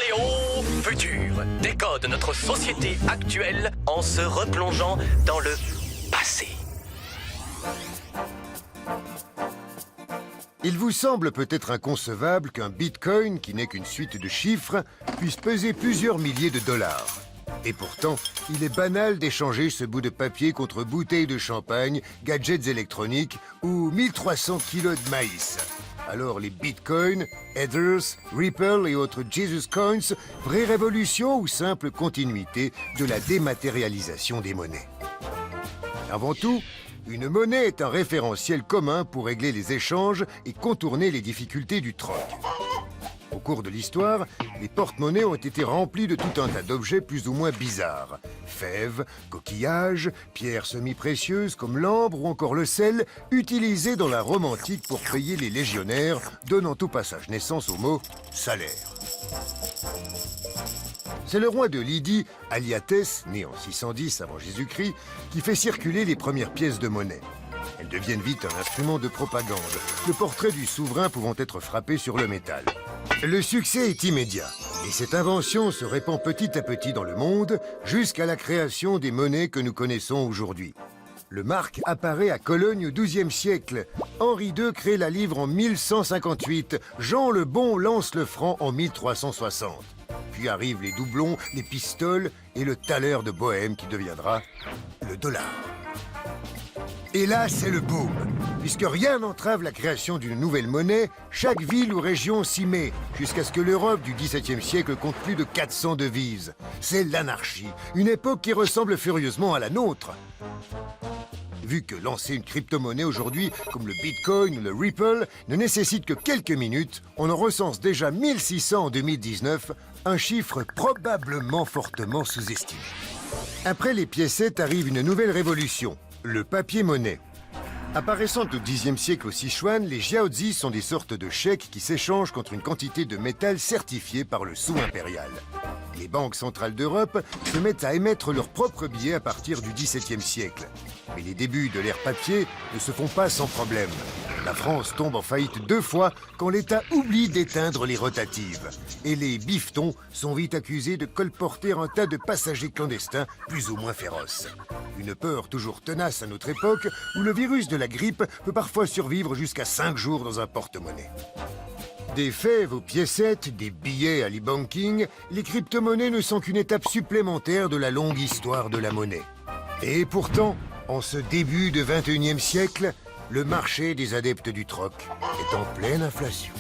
aller au futur. Décode notre société actuelle en se replongeant dans le passé. Il vous semble peut-être inconcevable qu'un bitcoin, qui n'est qu'une suite de chiffres, puisse peser plusieurs milliers de dollars. Et pourtant, il est banal d'échanger ce bout de papier contre bouteilles de champagne, gadgets électroniques ou 1300 kilos de maïs. Alors les bitcoins, Ethers, Ripple et autres Jesus Coins, vraie révolution ou simple continuité de la dématérialisation des monnaies? Avant tout, une monnaie est un référentiel commun pour régler les échanges et contourner les difficultés du troc. Au cours de l'histoire, les porte-monnaies ont été remplis de tout un tas d'objets plus ou moins bizarres. Fèves, coquillages, pierres semi-précieuses comme l'ambre ou encore le sel, utilisés dans la Rome antique pour payer les légionnaires, donnant au passage naissance au mot « salaire ». C'est le roi de Lydie, Aliatès, né en 610 avant Jésus-Christ, qui fait circuler les premières pièces de monnaie. Elles deviennent vite un instrument de propagande, le portrait du souverain pouvant être frappé sur le métal. Le succès est immédiat, et cette invention se répand petit à petit dans le monde, jusqu'à la création des monnaies que nous connaissons aujourd'hui. Le marque apparaît à Cologne au XIIe siècle. Henri II crée la livre en 1158, Jean le Bon lance le franc en 1360. Puis arrivent les doublons, les pistoles et le thaler de Bohême qui deviendra le dollar. Et là, c'est le boom. Puisque rien n'entrave la création d'une nouvelle monnaie, chaque ville ou région s'y met, jusqu'à ce que l'Europe du XVIIe siècle compte plus de 400 devises. C'est l'anarchie, une époque qui ressemble furieusement à la nôtre. Vu que lancer une crypto-monnaie aujourd'hui, comme le Bitcoin ou le Ripple, ne nécessite que quelques minutes, on en recense déjà 1600 en 2019, un chiffre probablement fortement sous-estimé. Après les piécettes arrive une nouvelle révolution, le papier-monnaie. Apparaissant au Xe siècle au Sichuan, les jiaozi sont des sortes de chèques qui s'échangent contre une quantité de métal certifié par le sou impérial. Les banques centrales d'Europe se mettent à émettre leurs propres billets à partir du XVIIe siècle. Mais les débuts de l'ère papier ne se font pas sans problème. La France tombe en faillite 2 fois quand l'État oublie d'éteindre les rotatives. Et les bifetons sont vite accusés de colporter un tas de passagers clandestins plus ou moins féroces. Une peur toujours tenace à notre époque où le virus de la grippe peut parfois survivre jusqu'à 5 jours dans un porte-monnaie. Des fèves aux piécettes, des billets à l'e-banking, les crypto-monnaies ne sont qu'une étape supplémentaire de la longue histoire de la monnaie. Et pourtant, en ce début de XXIe siècle, le marché des adeptes du troc est en pleine inflation.